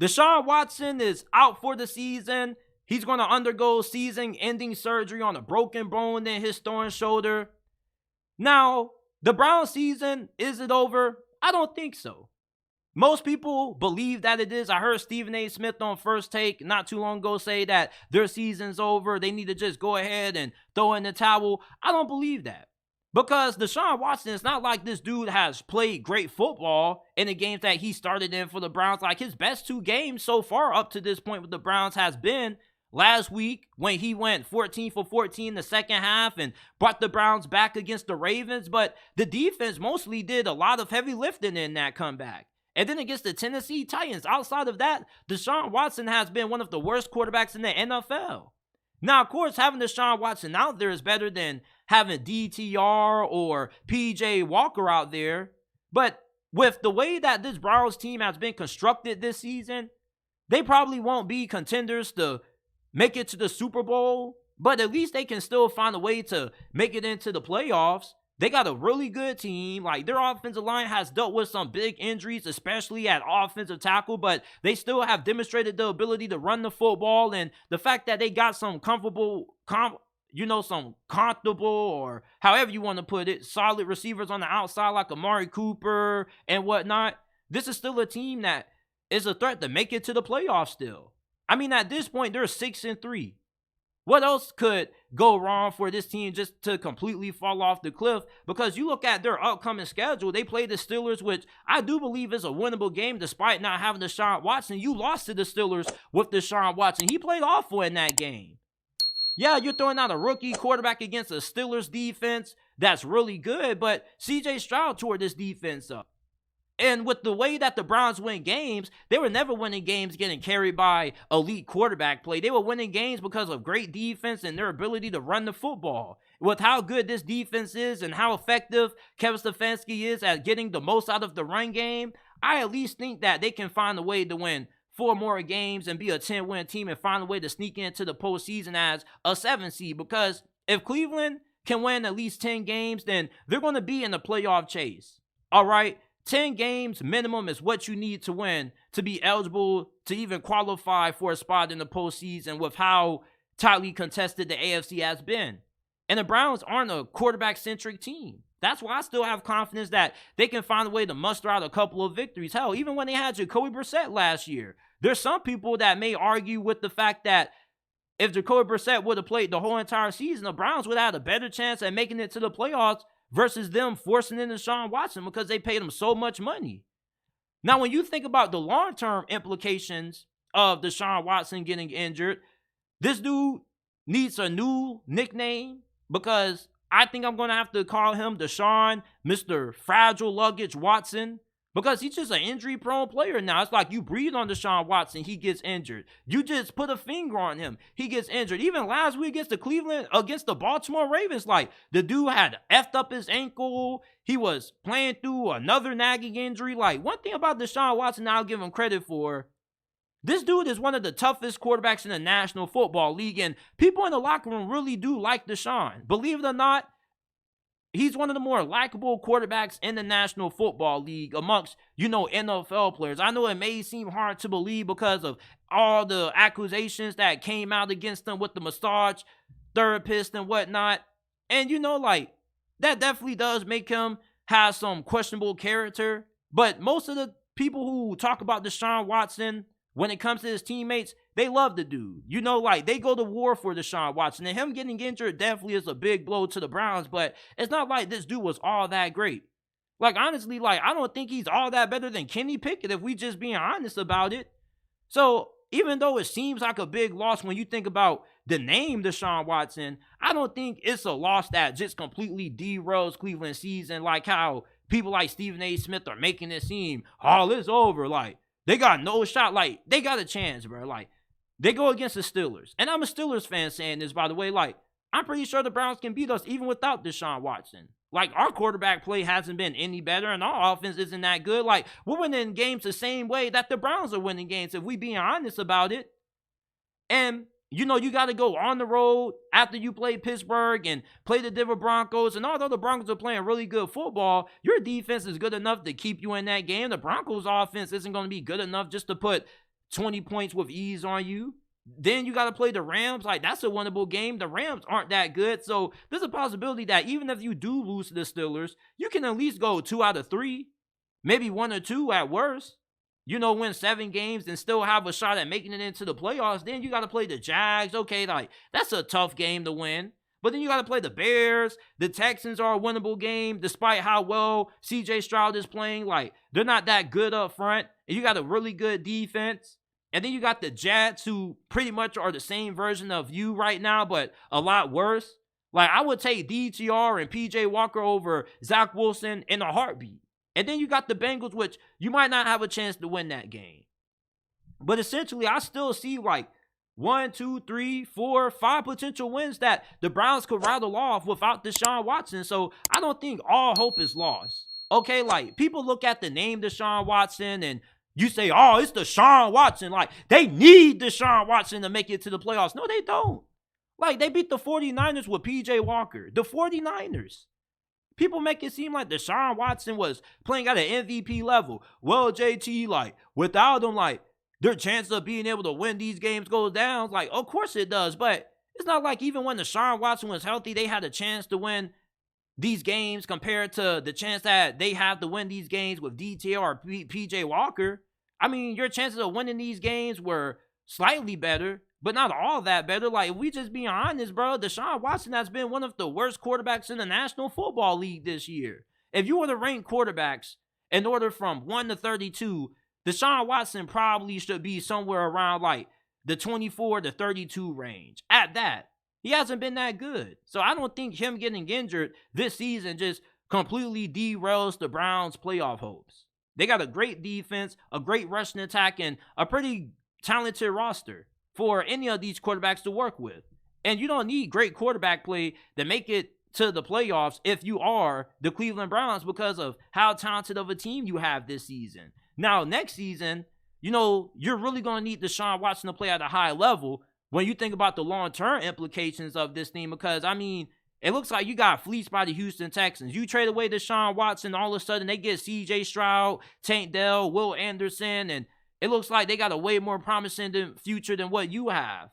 Deshaun Watson is out for the season. He's going to undergo season-ending surgery on a broken bone in his torn shoulder. Now, the Browns season, is it over? I don't think so. Most people believe that it is. I heard Stephen A. Smith on First Take not too long ago say that their season's over. They need to just go ahead and throw in the towel. I don't believe that. Because Deshaun Watson, it's not like this dude has played great football in the games that he started in for the Browns. Like, his best 2 games so far up to this point with the Browns has been last week when he went 14 for 14 in the second half and brought the Browns back against the Ravens. But the defense mostly did a lot of heavy lifting in that comeback. And then against the Tennessee Titans, outside of that, Deshaun Watson has been one of the worst quarterbacks in the NFL. Now, of course, having Deshaun Watson out there is better than having DTR or PJ Walker out there. But with the way that this Browns team has been constructed this season, they probably won't be contenders to make it to the Super Bowl. But at least they can still find a way to make it into the playoffs. They got a really good team. Like, their offensive line has dealt with some big injuries, especially at offensive tackle, but they still have demonstrated the ability to run the football. And the fact that they got some comfortable, or however you want to put it, solid receivers on the outside like Amari Cooper and whatnot. This is still a team that is a threat to make it to the playoffs still. I mean, at this point, they're 6-3. What else could go wrong for this team just to completely fall off the cliff? Because you look at their upcoming schedule, they play the Steelers, which I do believe is a winnable game despite not having Deshaun Watson. You lost to the Steelers with Deshaun Watson. He played awful in that game. Yeah, you're throwing out a rookie quarterback against a Steelers defense that's really good, but CJ Stroud tore this defense up. And with the way that the Browns win games, they were never winning games getting carried by elite quarterback play. They were winning games because of great defense and their ability to run the football. With how good this defense is and how effective Kevin Stefanski is at getting the most out of the run game, I at least think that they can find a way to win 4 more games and be a 10-win team and find a way to sneak into the postseason as a 7 seed. Because if Cleveland can win at least 10 games, then they're going to be in the playoff chase. All right? 10 games minimum is what you need to win to be eligible to even qualify for a spot in the postseason with how tightly contested the AFC has been. And the Browns aren't a quarterback-centric team. That's why I still have confidence that they can find a way to muster out a couple of victories. Hell, even when they had Jacoby Brissett last year, there's some people that may argue with the fact that if Jacoby Brissett would have played the whole entire season, the Browns would have had a better chance at making it to the playoffs versus them forcing in Deshaun Watson because they paid him so much money. Now, when you think about the long-term implications of Deshaun Watson getting injured, this dude needs a new nickname because I think I'm going to have to call him Deshaun Mr. Fragile Luggage Watson because he's just an injury-prone player now. It's like you breathe on Deshaun Watson, he gets injured. You just put a finger on him, he gets injured. Even last week against the Baltimore Ravens, like the dude had effed up his ankle. He was playing through another nagging injury. Like, one thing about Deshaun Watson I'll give him credit for, this dude is one of the toughest quarterbacks in the National Football League, and people in the locker room really do like Deshaun. Believe it or not, he's one of the more likable quarterbacks in the National Football League amongst, NFL players. I know it may seem hard to believe because of all the accusations that came out against him with the massage therapist and whatnot. And, that definitely does make him have some questionable character. But most of the people who talk about Deshaun Watson, when it comes to his teammates, they love the dude. They go to war for Deshaun Watson. And him getting injured definitely is a big blow to the Browns, but it's not like this dude was all that great. Honestly, I don't think he's all that better than Kenny Pickett if we just being honest about it. So, even though it seems like a big loss when you think about the name Deshaun Watson, I don't think it's a loss that just completely derails Cleveland's season like how people like Stephen A. Smith are making it seem, it's over. They got no shot. They got a chance, bro. They go against the Steelers. And I'm a Steelers fan saying this, by the way. I'm pretty sure the Browns can beat us even without Deshaun Watson. Our quarterback play hasn't been any better, and our offense isn't that good. We're winning games the same way that the Browns are winning games, if we being honest about it. And, you got to go on the road after you play Pittsburgh and play the Denver Broncos. And although the Broncos are playing really good football, your defense is good enough to keep you in that game. The Broncos' offense isn't going to be good enough just to put 20 points with ease on you. Then you got to play the Rams. Like, that's a winnable game. The Rams aren't that good. So there's a possibility that even if you do lose to the Steelers, you can at least go 2 out of 3, maybe 1 or 2 at worst. Win 7 games and still have a shot at making it into the playoffs. Then you got to play the Jags. Okay, like, that's a tough game to win. But then you got to play the Bears. The Texans are a winnable game, despite how well CJ Stroud is playing. Like, they're not that good up front. And you got a really good defense. And then you got the Jets, who pretty much are the same version of you right now, but a lot worse. Like, I would take DTR and PJ Walker over Zach Wilson in a heartbeat. And then you got the Bengals, which you might not have a chance to win that game. But essentially, I still see like 1, 2, 3, 4, 5 potential wins that the Browns could rattle off without Deshaun Watson. So I don't think all hope is lost. Okay, like, people look at the name Deshaun Watson and you say, oh, it's Deshaun Watson. Like, they need Deshaun Watson to make it to the playoffs. No, they don't. Like, they beat the 49ers with PJ Walker. The 49ers. People make it seem like Deshaun Watson was playing at an MVP level. Well, JT, like, without him, like, their chance of being able to win these games goes down. Like, of course it does. But it's not like even when Deshaun Watson was healthy, they had a chance to win these games compared to the chance that they have to win these games with DTR or PJ Walker. I mean, your chances of winning these games were slightly better, but not all that better. Like, if we just be honest, bro, Deshaun Watson has been one of the worst quarterbacks in the National Football League this year. If you were to rank quarterbacks in order from 1 to 32, Deshaun Watson probably should be somewhere around like the 24 to 32 range. At that, he hasn't been that good. So I don't think him getting injured this season just completely derails the Browns' playoff hopes. They got a great defense, a great rushing attack, and a pretty talented roster for any of these quarterbacks to work with. And you don't need great quarterback play to make it to the playoffs if you are the Cleveland Browns because of how talented of a team you have this season. Now, next season, you're really going to need Deshaun Watson to play at a high level when you think about the long-term implications of this team, because, I mean, it looks like you got fleeced by the Houston Texans. You trade away Deshaun Watson, all of a sudden they get CJ Stroud, Tank Dell, Will Anderson, and it looks like they got a way more promising future than what you have.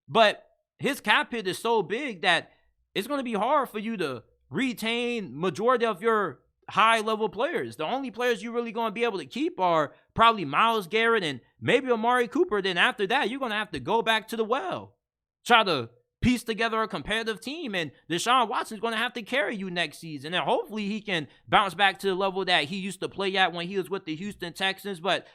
But his cap hit is so big that it's going to be hard for you to retain majority of your high-level players. The only players you're really going to be able to keep are probably Myles Garrett and maybe Amari Cooper. Then after that, you're going to have to go back to the well. Try to piece together a competitive team, and Deshaun Watson's going to have to carry you next season. And hopefully he can bounce back to the level that he used to play at when he was with the Houston Texans. But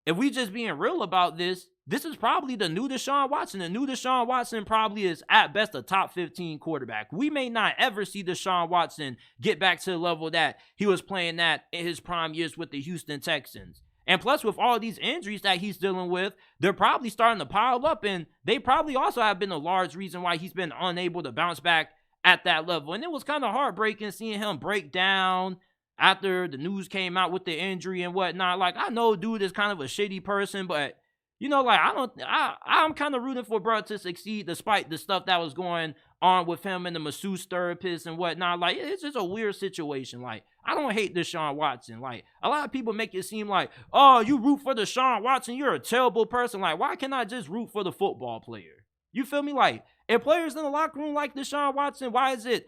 if we just being real about this is probably the new Deshaun Watson. The new Deshaun Watson probably is at best a top 15 quarterback. We may not ever see Deshaun Watson get back to the level that he was playing at in his prime years with the Houston Texans. And plus, with all these injuries that he's dealing with, they're probably starting to pile up, and they probably also have been a large reason why he's been unable to bounce back at that level. And it was kind of heartbreaking seeing him break down after the news came out with the injury and whatnot. Like, I know dude is kind of a shitty person, but I'm kind of rooting for bro to succeed despite the stuff that was going on with him and the masseuse therapist and whatnot. Like, it's just a weird situation. Like, I don't hate Deshaun Watson. Like, a lot of people make it seem like, oh, you root for Deshaun Watson, you're a terrible person. Like, why can't I just root for the football player? You feel me? Like, if players in the locker room like Deshaun Watson, why is it,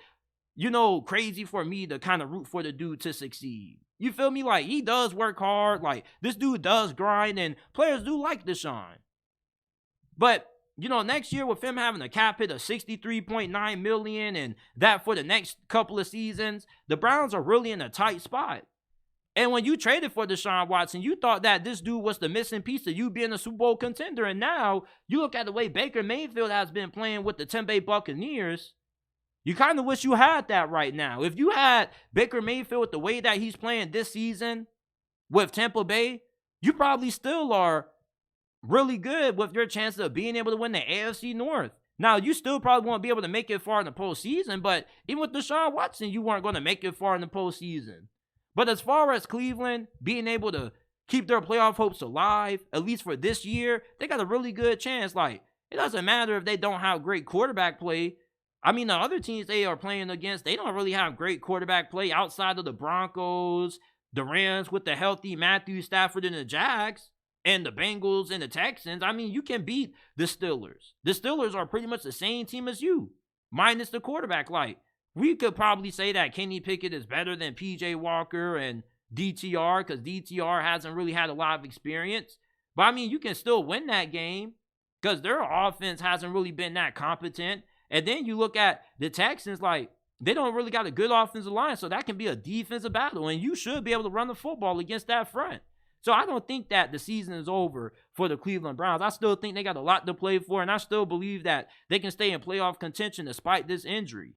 crazy for me to kind of root for the dude to succeed? You feel me? Like, he does work hard. Like, this dude does grind, and players do like Deshaun. But, next year with him having a cap hit of $63.9 million and that for the next couple of seasons, the Browns are really in a tight spot. And when you traded for Deshaun Watson, you thought that this dude was the missing piece of you being a Super Bowl contender. And now you look at the way Baker Mayfield has been playing with the Tampa Bay Buccaneers. You kind of wish you had that right now. If you had Baker Mayfield with the way that he's playing this season with Tampa Bay, you probably still are really good with your chances of being able to win the AFC North. Now, you still probably won't be able to make it far in the postseason, but even with Deshaun Watson, you weren't going to make it far in the postseason. But as far as Cleveland being able to keep their playoff hopes alive, at least for this year, they got a really good chance. Like, it doesn't matter if they don't have great quarterback play. I mean, the other teams they are playing against, they don't really have great quarterback play outside of the Broncos, the Rams with the healthy Matthew Stafford, and the Jags. and the Bengals and the Texans, I mean, you can beat the Steelers. The Steelers are pretty much the same team as you, minus the quarterback. Like, we could probably say that Kenny Pickett is better than PJ Walker and DTR because DTR hasn't really had a lot of experience. But, I mean, you can still win that game because their offense hasn't really been that competent. And then you look at the Texans, like, they don't really got a good offensive line, so that can be a defensive battle. And you should be able to run the football against that front. So I don't think that the season is over for the Cleveland Browns. I still think they got a lot to play for, and I still believe that they can stay in playoff contention despite this injury.